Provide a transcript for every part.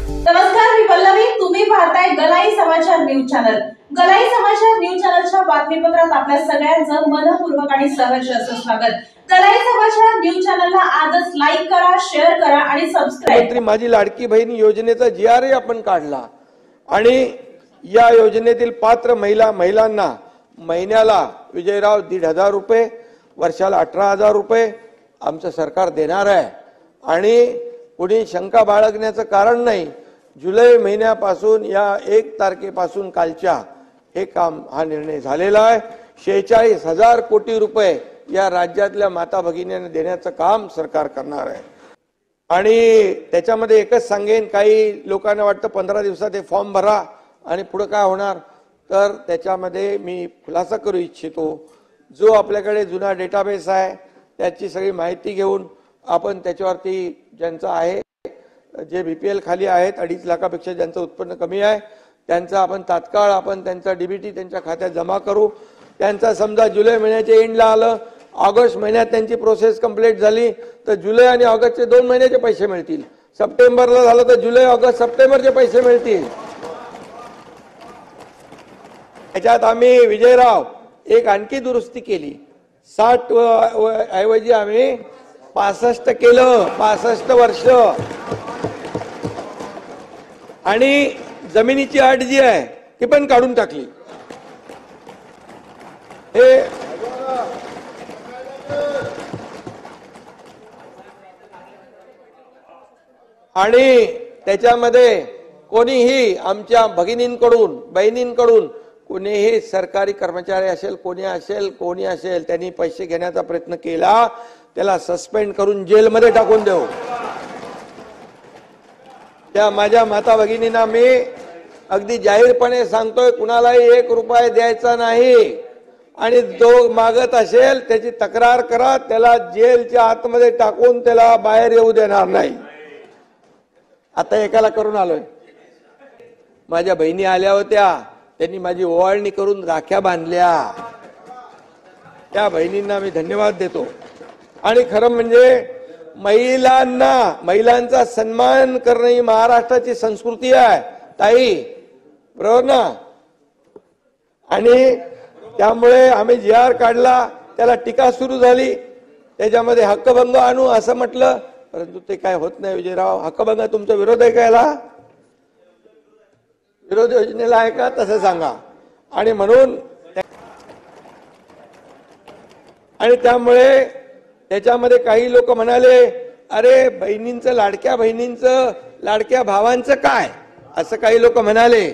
नमस्कार, मी पल्लवी. तुम्ही पाहताय गलाई समाचार न्यूज चॅनल. गलाई समाचार न्यूज चॅनलच्या बातमीपत्रात आपल्या सगळ्यांचं मनपूर्वक आणि सहर्ष असं स्वागत. गलाई समाचार न्यूज चॅनलला आजच लाईक करा, शेअर करा आणि सबस्क्राइब. माझी लाडकी बहीण योजनेचा GR आपण काढला आणि या योजनेतील पात्र महिलांना महिन्याला विजयराव 1,500 रुपये, वर्षाला 18,000 रुपये आमचं सरकार देणार आहे. आणि कोणी शंका बाळगण्याचं कारण नाही. जुलै महिन्यापासून या 1 तारखेपासून कालच्या हे काम हा निर्णय झालेला आहे. 46,000 कोटी रुपये या राज्यातल्या माता भगिनींना देण्याचं काम सरकार करणार आहे. आणि त्याच्यामध्ये एकच सांगेन, काही लोकांना वाटतं 15 दिवसात हे फॉर्म भरा आणि पुढे काय होणार, तर त्याच्यामध्ये मी खुलासा करू इच्छितो. जो आपल्याकडे जुना डेटाबेस आहे त्याची सगळी माहिती घेऊन आपण त्याच्यावरती ज्यांचं आहे, जे BPL खाली आहेत, 2.5 लाखापेक्षा ज्यांचं उत्पन्न कमी आहे, त्यांचा आपण तात्काळ त्यांचा DBT त्यांच्या खात्यात जमा करू. त्यांचा समजा जुलै महिन्याच्या एंडला आलं, ऑगस्ट महिन्यात त्यांची प्रोसेस कंप्लीट झाली तर जुलै आणि ऑगस्टचे 2 महिन्याचे पैसे मिळतील. सप्टेंबरला झालं तर जुलै, ऑगस्ट, सप्टेंबरचे पैसे मिळतील. त्याच्यात आम्ही विजयराव एक आणखी दुरुस्ती केली. 60 ऐवजी आम्ही 65 केलं, 65 वर्ष. आणि जमिनीची अट जी आहे ती पण काढून टाकली. हे आणि त्याच्यामध्ये कोणीही आमच्या भगिनींकडून, बहिणींकडून कोणीही सरकारी कर्मचारी असेल, कोणी असेल त्यांनी पैसे घेण्याचा प्रयत्न केला, त्याला सस्पेंड करून जेलमध्ये टाकून देऊ. त्या माझ्या माता भगिनींना मी अगदी जाहीरपणे सांगतोय, कुणालाही 1 रुपया द्यायचा नाही. आणि जो मागत असेल त्याची तक्रार करा, त्याला जेलच्या आतमध्ये टाकून त्याला बाहेर येऊ देणार नाही. आता एकाला करून आलोय. माझ्या बहिणी आल्या होत्या, त्यांनी माझी ओवाळणी करून राख्या बांधल्या. त्या बहिणींना मी धन्यवाद देतो. आणि खरं म्हणजे महिलांचा सन्मान करणं ही महाराष्ट्राची संस्कृती आहे ताई, बरोबर ना. आणि त्यामुळे आम्ही GR काढला, त्याला टीका सुरू झाली, त्याच्यामध्ये हक्कभंग आणू असं म्हटलं, परंतु ते काय होत नाही. विजयराव, हक्कभंग तुमचा विरोध आहे का? याला विरोध योजनेला आहे का तसं सांगा. आणि म्हणून आणि त्यामुळे त्याच्यामध्ये काही लोक म्हणाले, अरे बहिणींचं, लाडक्या बहिणींचं, लाडक्या भावांचं काय, असं काही लोक म्हणाले.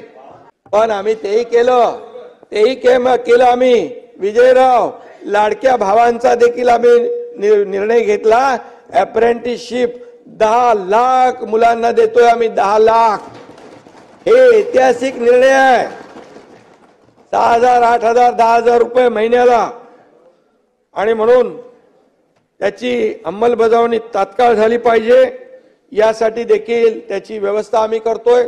पण आम्ही तेही केलं आम्ही विजयराव. लाडक्या भावांचा देखील आम्ही निर्णय घेतला. अप्रेंटिसशिप 10 लाख मुलांना देतोय आम्ही, 10 लाख. हे ऐतिहासिक निर्णय आहे. 6,000, 8,000, 10,000 रुपये महिन्याला. आणि म्हणून त्याची अंमलबजावणी तात्काळ झाली पाहिजे. यासाठी देखील त्याची व्यवस्था आम्ही करतोय.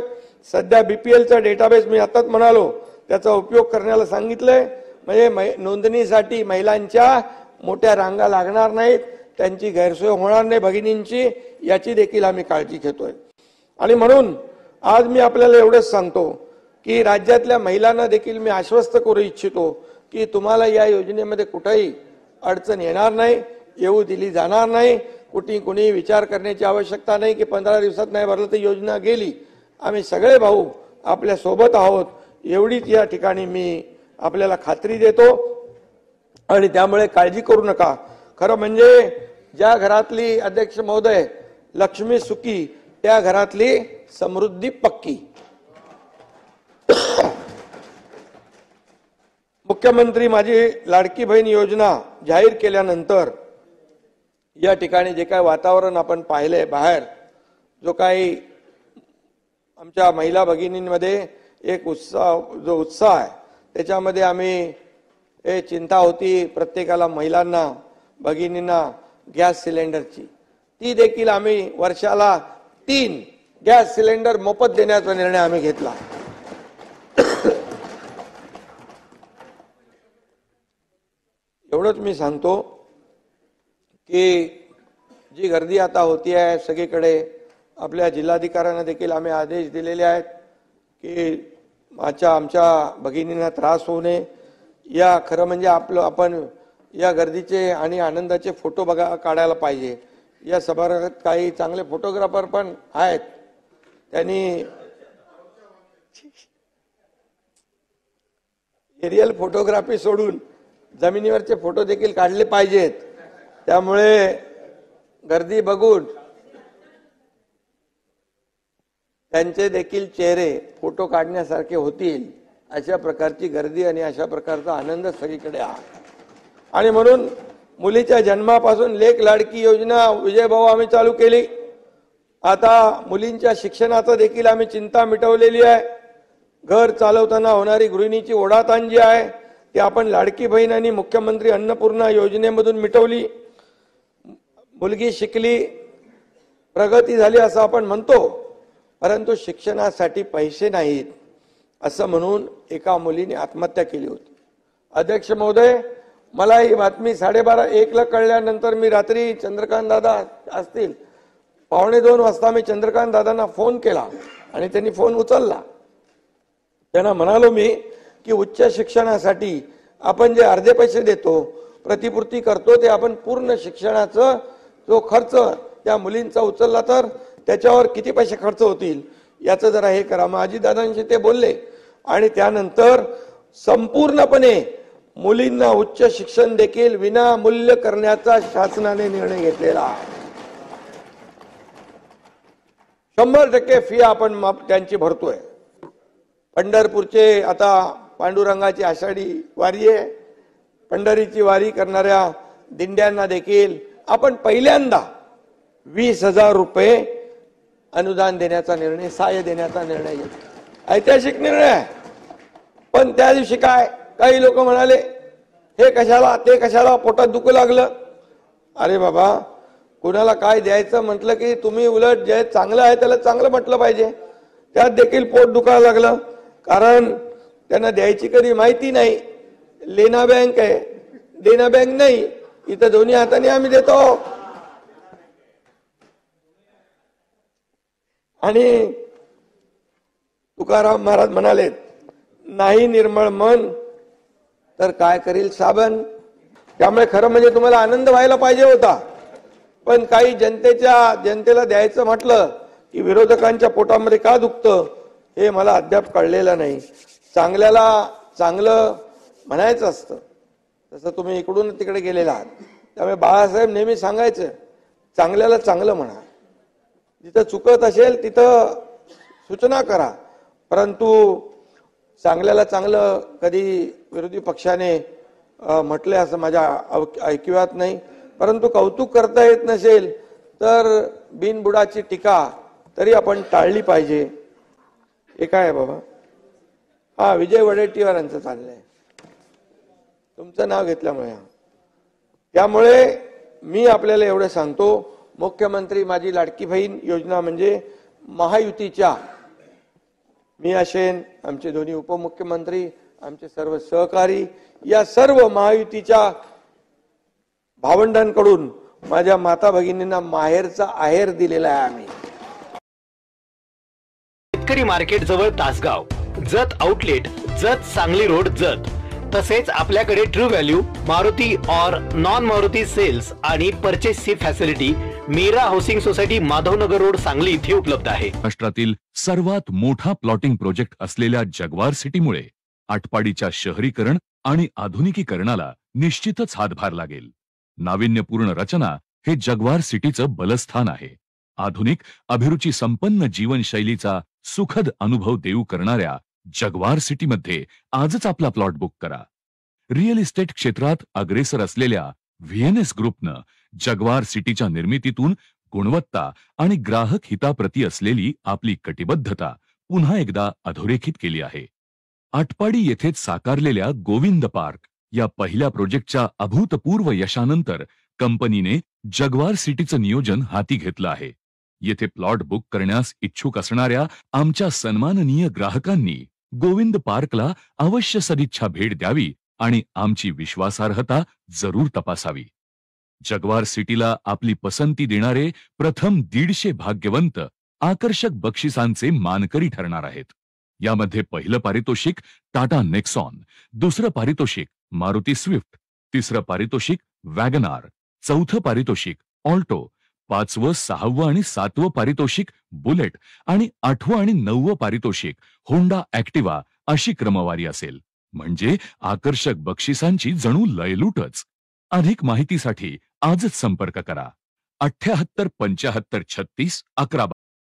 सध्या BPLचा डेटाबेस मी आताच म्हणालो त्याचा उपयोग करण्याला सांगितलंय. म्हणजे नोंदणीसाठी महिलांच्या मोठ्या रांगा लागणार नाहीत, त्यांची गैरसोय होणार नाही भगिनींची, याची देखील आम्ही काळजी घेतोय. आणि म्हणून आज मी आपल्याला एवढंच सांगतो की राज्यातल्या महिलांना देखील मी आश्वस्त करू इच्छितो की तुम्हाला या योजनेमध्ये कुठेही अडचण येणार नाही, येऊ दिली जाणार नाही. कुणी विचार करण्याची आवश्यकता नाही की 15 दिवसात नाही भरलं तर योजना गेली. आम्ही सगळे भाऊ आपल्या सोबत आहोत, एवढीच या ठिकाणी मी आपल्याला खात्री देतो. आणि त्यामुळे काळजी करू नका. खरं म्हणजे ज्या घरातली, अध्यक्ष महोदय, लक्ष्मी सुखी, त्या घरातली समृद्धी पक्की. मुख्यमंत्री माझी लाडकी बहीण योजना जाहीर केल्यानंतर या ठिकाणी जे काही वातावरण आपण पाहिलंय बाहेर, जो काही आमच्या महिला भगिनींमध्ये एक उत्साह आहे, त्याच्यामध्ये आम्ही चिंता होती प्रत्येकाला, महिलांना, भगिनींना गॅस सिलेंडरची, ती देखील आम्ही वर्षाला 3 गॅस सिलेंडर मोफत देण्याचा निर्णय आम्ही घेतला. एवढंच मी सांगतो की जी गर्दी आता होती आहे सगळीकडे, आपल्या जिल्हाधिकाऱ्यांना देखील आम्ही आदेश दिलेले आहेत की आमच्या भगिनींना त्रास होऊ नये. या खरं म्हणजे आपण या गर्दीचे आणि आनंदाचे फोटो काढायला पाहिजे. या सभागृहात काही चांगले फोटोग्राफर पण आहेत, त्यांनी एरियल फोटोग्राफी सोडून जमिनीवरचे फोटो देखील काढले पाहिजेत. त्यामुळे गर्दी बघून त्यांचे देखील चेहरे फोटो काढण्यासारखे होतील अशा प्रकारची गर्दी आणि अशा प्रकारचा आनंद सगळीकडे आहे. आणि म्हणून मुलीच्या जन्मापासून लेक लाडकी योजना विजयभाऊ आम्ही चालू केली. आता मुलींच्या शिक्षणाचा देखील आम्ही चिंता मिटवलेली आहे. घर चालवताना होणारी गृहिणीची ओढाताण जी आहे ती आपण लाडकी बहीण आणि मुख्यमंत्री अन्नपूर्णा योजनेमधून मिटवली. मुलगी शिकली, प्रगती झाली असं आपण म्हणतो, परंतु शिक्षणासाठी पैसे नाहीत असं म्हणून एका मुलीने आत्महत्या केली होती. अध्यक्ष महोदय, मला ही बातमी 12:30-1ला कळल्यानंतर मी रात्री चंद्रकांत दादा असतील 1:45 वाजता मी चंद्रकांत दादांना फोन केला आणि त्यांनी फोन उचलला. त्यांना म्हणालो मी की उच्च शिक्षणासाठी आपण जे अर्धे पैसे देतो, प्रतिपूर्ती करतो, ते आपण पूर्ण शिक्षणाचा जो खर्च त्या मुलींचा उचलला तर त्याच्यावर किती पैसे खर्च होतील याचं जरा हे करा. मग अजितदादांशी ते बोलले आणि त्यानंतर संपूर्णपणे मुलींना उच्च शिक्षण देखील विनामूल्य करण्याचा शासनाने निर्णय घेतलेला आहे. 100% फी आपण त्यांची भरतोय. पंढरपूरचे आता पांडुरंगाची आषाढी वारी आहे. पंढरीची वारी करणाऱ्या दिंड्यांना देखील आपण पहिल्यांदा 20,000 रुपये अनुदान देण्याचा निर्णय, सहाय्य देण्याचा निर्णय घेतला. ऐतिहासिक निर्णय आहे. पण त्या दिवशी काय काही लोक म्हणाले हे कशाला ते कशाला, पोटात दुखू लागलं. अरे बाबा, कुणाला काय द्यायचं म्हटलं की तुम्ही उलट जे चांगलं आहे त्याला चांगलं म्हटलं पाहिजे. त्यात देखील पोट दुखायला लागलं, कारण त्यांना द्यायची कधी माहिती नाही. लेना बँक आहे, देना बँक नाही. इथं दोन्ही हाताने आम्ही देतो. आणि तुकाराम महाराज म्हणाले, नाही निर्मळ मन तर काय करील साबण. त्यामुळे खरं म्हणजे तुम्हाला आनंद व्हायला पाहिजे होता, पण काही जनतेला द्यायचं म्हटलं की विरोधकांच्या पोटामध्ये का दुखतं हे मला अद्याप कळलेलं नाही. चांगल्याला चांगलं म्हणायचं असतं, तसं तुम्ही इकडून तिकडे गेलेला आहात. त्यामुळे बाळासाहेब नेहमी सांगायचं, चांगल्याला चांगलं म्हणा, जिथं चुकत असेल तिथं सूचना करा, परंतु चांगल्याला चांगलं कधी विरोधी पक्षाने म्हटले असं माझ्या ऐकिवात नाही. परंतु कौतुक करता येत नसेल तर बिनबुडाची टीका तरी आपण टाळली पाहिजे. हे काय बाबा, हा विजय वडेट्टीवारांचं चाललंय तुमचं नाव घेतल्यामुळे. त्यामुळे मी आपल्याला एवढं सांगतो, मुख्यमंत्री माझी लाडकी बहीण योजना म्हणजे महायुतीच्या, मी असेन, आमचे दोन्ही उपमुख्यमंत्री, आमचे सर्व सहकारी, या सर्व महायुतीच्या भावंडांकडून माझ्या माता भगिनींना माहेरचा आहेर दिलेला आहे. आम्ही शेतकरी मार्केट जवळ तासगाव, जत आउटलेट, जत सांगली रोड, जत. तसेच आपल्याकडे ट्रू व्हॅल्यू, मारुती और नॉन मारुती सेल्स आणि परचेसची facility Meera housing society, Madhavnagar road, Sangli इथे उपलब्ध आहे. महाराष्ट्रातील सर्वात मोठा प्लॉटिंग प्रोजेक्ट असलेल्या जगवार सिटीमुळे आटपाडीच्या शहरीकरण आणि आधुनिकीकरणाला निश्चितच हातभार लागेल. नाविन्यपूर्ण रचना हे जगवार सिटीचं बलस्थान आहे. आधुनिक अभिरुची संपन्न जीवनशैलीचा सुखद अनुभव देऊ करणाऱ्या जगवार सिटीमध्ये आजच आपला प्लॉट बुक करा. रिअल इस्टेट क्षेत्रात अग्रेसर असलेल्या व्हीएनएस ग्रुपनं जगवार सिटीच्या निर्मितीतून गुणवत्ता आणि ग्राहक हिताप्रती असलेली आपली कटिबद्धता पुन्हा एकदा अधोरेखित केली आहे. आटपाडी येथेच साकारलेल्या गोविंद पार्क या पहिल्या प्रोजेक्टच्या अभूतपूर्व यशानंतर कंपनीने जगवार सिटीचं नियोजन हाती घेतलं आहे. येथे प्लॉट बुक करण्यास इच्छुक असणाऱ्या आमच्या सन्माननीय ग्राहकांनी गोविंद पार्कला अवश्य सदिच्छा भेट द्यावी आणि आमची विश्वासार्हता जरूर तपासावी. जगवार सिटीला आपली पसंती देणारे प्रथम 150 भाग्यवंत आकर्षक बक्षिसांचे मानकरी ठरणार आहेत. यामध्ये पहिलं पारितोषिक टाटा नेक्सॉन, दुसरं पारितोषिक मारुती स्विफ्ट, तिसरं पारितोषिक वॅगनार, चौथं पारितोषिक ऑल्टो, 5वं, 6वं आणि 7वं पारितोषिक बुलेट आणि 8वं आणि 9वं पारितोषिक होंडा ऍक्टिवा अशी क्रमवारी असेल. म्हणजे आकर्षक बक्षिसांची जणू लयलूटच. अधिक माहितीसाठी आजच संपर्क करा 78 75 36 11